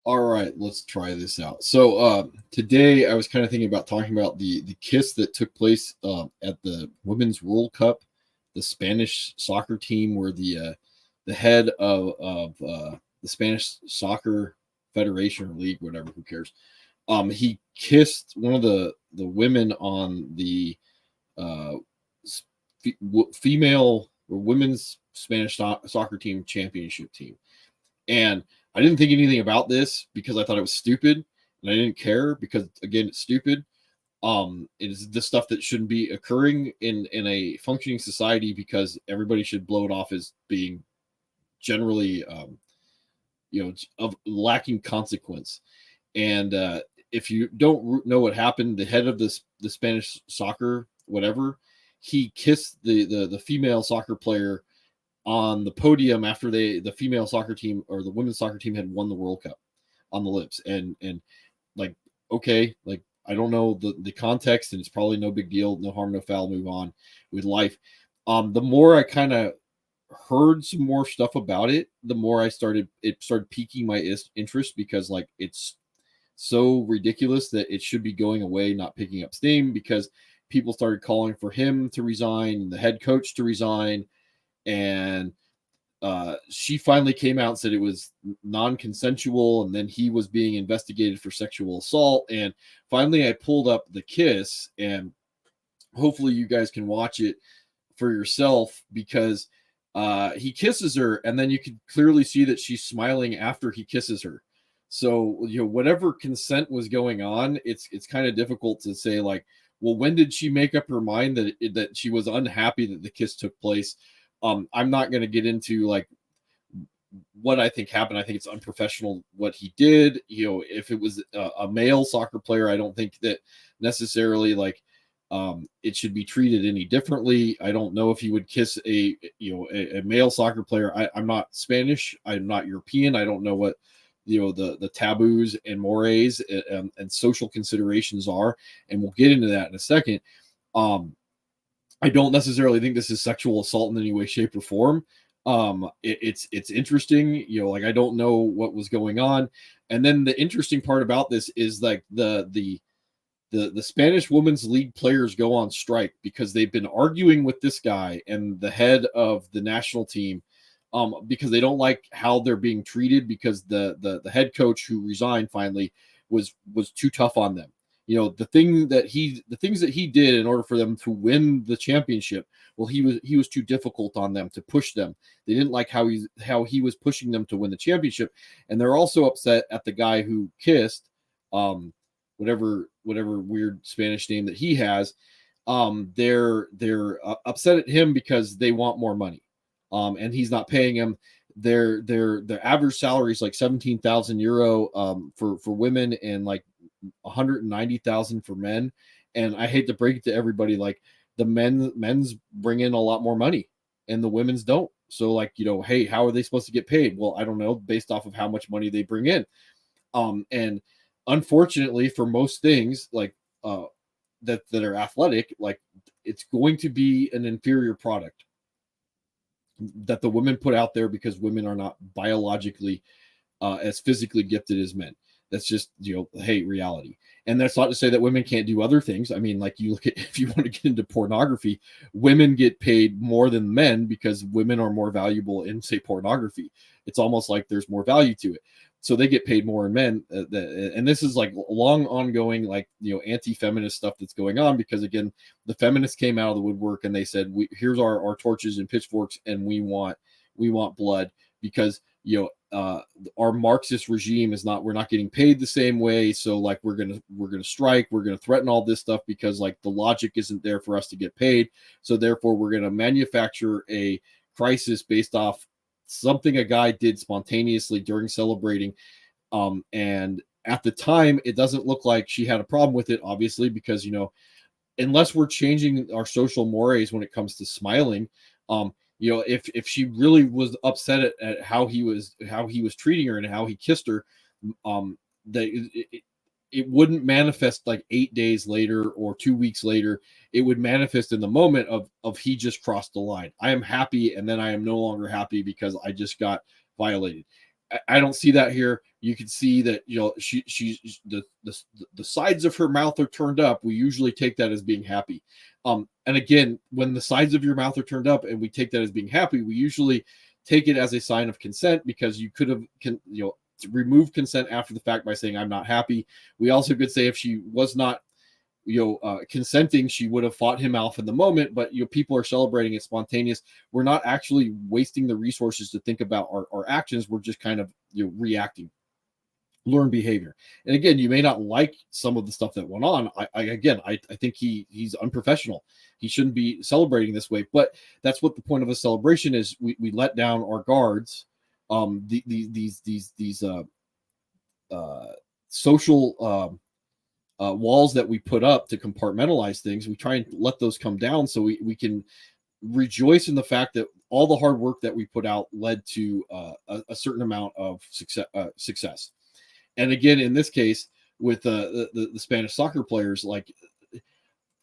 All right, let's try this out. So today I was kind of thinking about talking about the kiss that took place at the Women's World Cup, the Spanish soccer team, where the head of the Spanish Soccer Federation or League, whatever, who cares? He kissed one of the women on the uh, female or women's Spanish soccer team championship team. And I didn't think anything about this because I thought it was stupid, and I didn't care because again, it's stupid. It is the stuff that shouldn't be occurring in a functioning society because everybody should blow it off as being generally, of lacking consequence. And if you don't know what happened, the head of the Spanish soccer whatever, he kissed the female soccer player on the podium after the female soccer team or the women's soccer team had won the World Cup on the lips. And like, okay, like I don't know the context, and it's probably no big deal, no harm, no foul, move on with life. The more I kind of heard some more stuff about it, the more it started piquing my interest because like it's so ridiculous that it should be going away, not picking up steam, because people started calling for him to resign, the head coach to resign, and she finally came out and said it was non-consensual, and then he was being investigated for sexual assault. And finally I pulled up the kiss, and hopefully you guys can watch it for yourself, because he kisses her and then you can clearly see that she's smiling after he kisses her. So whatever consent was going on, it's kind of difficult to say like, well, when did she make up her mind that she was unhappy that the kiss took place? I'm not going to get into like what I think happened. I think it's unprofessional what he did. If it was a male soccer player, I don't think that necessarily like it should be treated any differently. I don't know if he would kiss a male soccer player. I'm not Spanish. I'm not European. I don't know what the taboos and mores and social considerations are, and we'll get into that in a second. I don't necessarily think this is sexual assault in any way, shape, or form. It's interesting, like I don't know what was going on. And then the interesting part about this is like the Spanish Women's League players go on strike because they've been arguing with this guy and the head of the national team, because they don't like how they're being treated, because the head coach who resigned finally was too tough on them. The things that he did in order for them to win the championship, well, he was too difficult on them to push them. They didn't like how he was pushing them to win the championship, and they're also upset at the guy who kissed, whatever weird Spanish name that he has. They're upset at him because they want more money, and he's not paying them. Their average salary is like 17,000 euro for women, and like 190,000 for men. And I hate to break it to everybody, like the men's bring in a lot more money and the women's don't. So like, hey, how are they supposed to get paid? Well, I don't know, based off of how much money they bring in. And unfortunately for most things like that are athletic, like it's going to be an inferior product that the women put out there because women are not biologically as physically gifted as men. That's just, hey, reality. And that's not to say that women can't do other things. I mean, like you look at, if you want to get into pornography, women get paid more than men because women are more valuable in, say, pornography. It's almost like there's more value to it. So they get paid more than men. And this is like long ongoing, like, anti-feminist stuff that's going on, because again, the feminists came out of the woodwork and they said, here's our torches and pitchforks, and we want blood, because, our Marxist regime is not, we're not getting paid the same way. So like, we're going to strike, we're going to threaten all this stuff because like the logic isn't there for us to get paid. So therefore we're going to manufacture a crisis based off something a guy did spontaneously during celebrating. And at the time, it doesn't look like she had a problem with it, obviously, because, unless we're changing our social mores when it comes to smiling, if she really was upset at how he was treating her and how he kissed her, that it wouldn't manifest like 8 days later or 2 weeks later. It would manifest in the moment of he just crossed the line. I am happy, and then I am no longer happy because I just got violated. I don't see that here. You can see that, you know, she's the sides of her mouth are turned up. We usually take that as being happy. And again, when the sides of your mouth are turned up and we take that as being happy, we usually take it as a sign of consent, because you could have, you know, remove consent after the fact by saying I'm not happy. We also could say if she was not, you know, consenting, she would have fought him off in the moment. But, you know, people are celebrating it spontaneous. We're not actually wasting the resources to think about our actions. We're just kind of, you know, reacting. Learn behavior. And again, you may not like some of the stuff that went on. I think he's unprofessional. He shouldn't be celebrating this way. But that's what the point of a celebration is. We let down our guards. These social walls that we put up to compartmentalize things, we try and let those come down so we can rejoice in the fact that all the hard work that we put out led to a certain amount of success. And again, in this case, with the Spanish soccer players, like,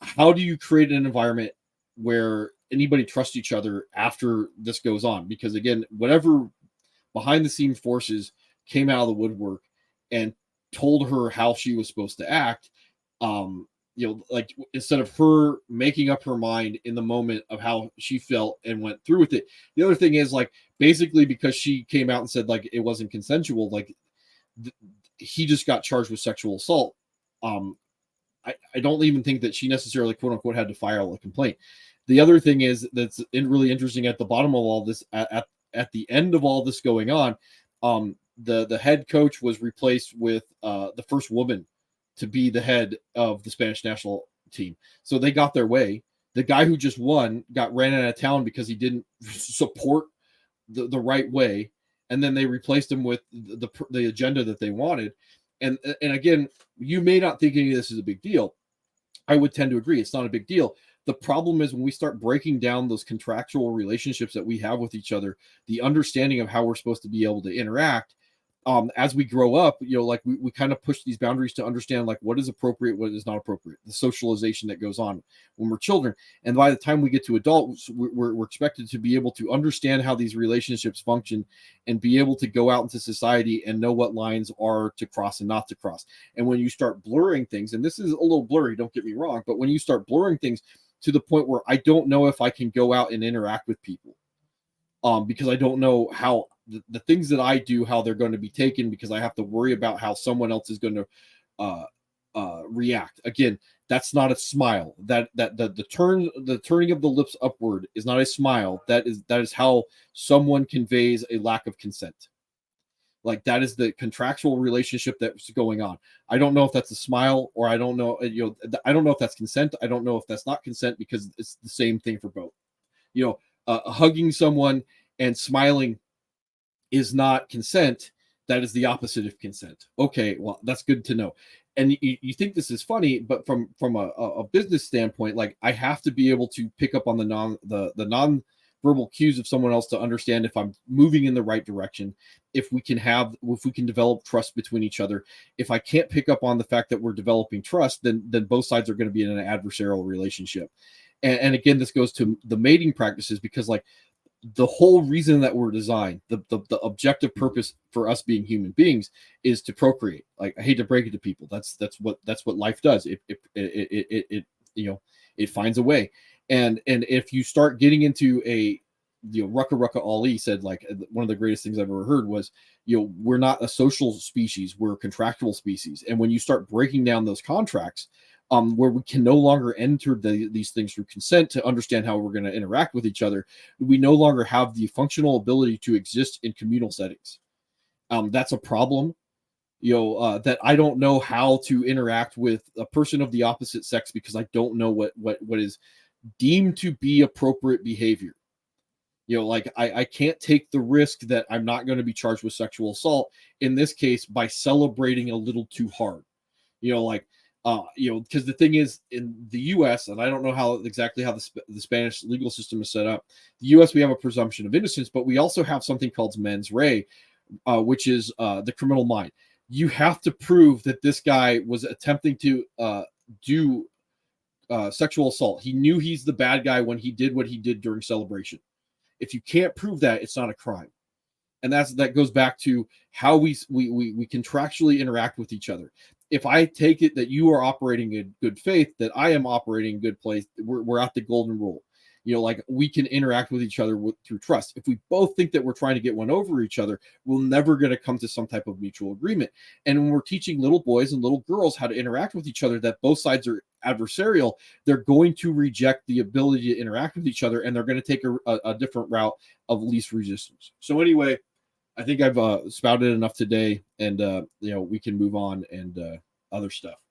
how do you create an environment where anybody trusts each other after this goes on? Because again, whatever behind the scene forces came out of the woodwork and told her how she was supposed to act, you know, like, instead of her making up her mind in the moment of how she felt and went through with it. The other thing is, like, basically because she came out and said like it wasn't consensual, like, he just got charged with sexual assault. I don't even think that she necessarily, quote unquote, had to file a complaint. The other thing is that's really interesting at the bottom of all this, at the end of all this going on, the head coach was replaced with the first woman to be the head of the Spanish national team. So they got their way. The guy who just won got ran out of town because he didn't support the right way, and then they replaced him with the agenda that they wanted. And again, you may not think any of this is a big deal. I would tend to agree. It's not a big deal. The problem is when we start breaking down those contractual relationships that we have with each other, the understanding of how we're supposed to be able to interact, as we grow up, you know, like we kind of push these boundaries to understand like what is appropriate, what is not appropriate, the socialization that goes on when we're children. And by the time we get to adults, we're expected to be able to understand how these relationships function and be able to go out into society and know what lines are to cross and not to cross. And when you start blurring things, and this is a little blurry, don't get me wrong, but when you start blurring things to the point where I don't know if I can go out and interact with people, because I don't know how the things that I do, how they're going to be taken, because I have to worry about how someone else is going to react. Again, that's not a smile. The turning of the lips upward is not a smile. That is how someone conveys a lack of consent. Like, that is the contractual relationship that's going on. I don't know if that's a smile, or I don't know, you know, I don't know if that's consent. I don't know if that's not consent, because it's the same thing for both. You know, hugging someone and smiling is not consent. That is the opposite of consent. Okay, well, that's good to know. And you think this is funny, but from a business standpoint, like, I have to be able to pick up on the non-verbal cues of someone else to understand if I'm moving in the right direction, if we can develop trust between each other. If I can't pick up on the fact that we're developing trust, then both sides are going to be in an adversarial relationship. And again, this goes to the mating practices, because like, the whole reason that we're designed, the objective purpose for us being human beings, is to procreate. Like, I hate to break it to people, that's what life does. It you know, it finds a way. And if you start getting into a, you know, Rucka Ali said, like, one of the greatest things I've ever heard was, you know, we're not a social species, we're a contractual species. And when you start breaking down those contracts, where we can no longer enter these things through consent to understand how we're going to interact with each other, we no longer have the functional ability to exist in communal settings. That's a problem, you know, that I don't know how to interact with a person of the opposite sex, because I don't know what is deemed to be appropriate behavior. You know, like, I can't take the risk that I'm not going to be charged with sexual assault in this case by celebrating a little too hard. You know, like, you know, because the thing is, in the U.S., and I don't know exactly how the Spanish legal system is set up. The U.S., we have a presumption of innocence, but we also have something called mens rea, which is the criminal mind. You have to prove that this guy was attempting to do sexual assault. He knew he's the bad guy when he did what he did during celebration. If you can't prove that, it's not a crime. And that goes back to how we contractually interact with each other. If I take it that you are operating in good faith, that I am operating in good place, we're at the golden rule. Like we can interact with each other through trust. If we both think that we're trying to get one over each other, we're never going to come to some type of mutual agreement. And when we're teaching little boys and little girls how to interact with each other, that both sides are adversarial, they're going to reject the ability to interact with each other, and they're going to take a different route of least resistance. So anyway, I think I've spouted enough today, and we can move on and other stuff.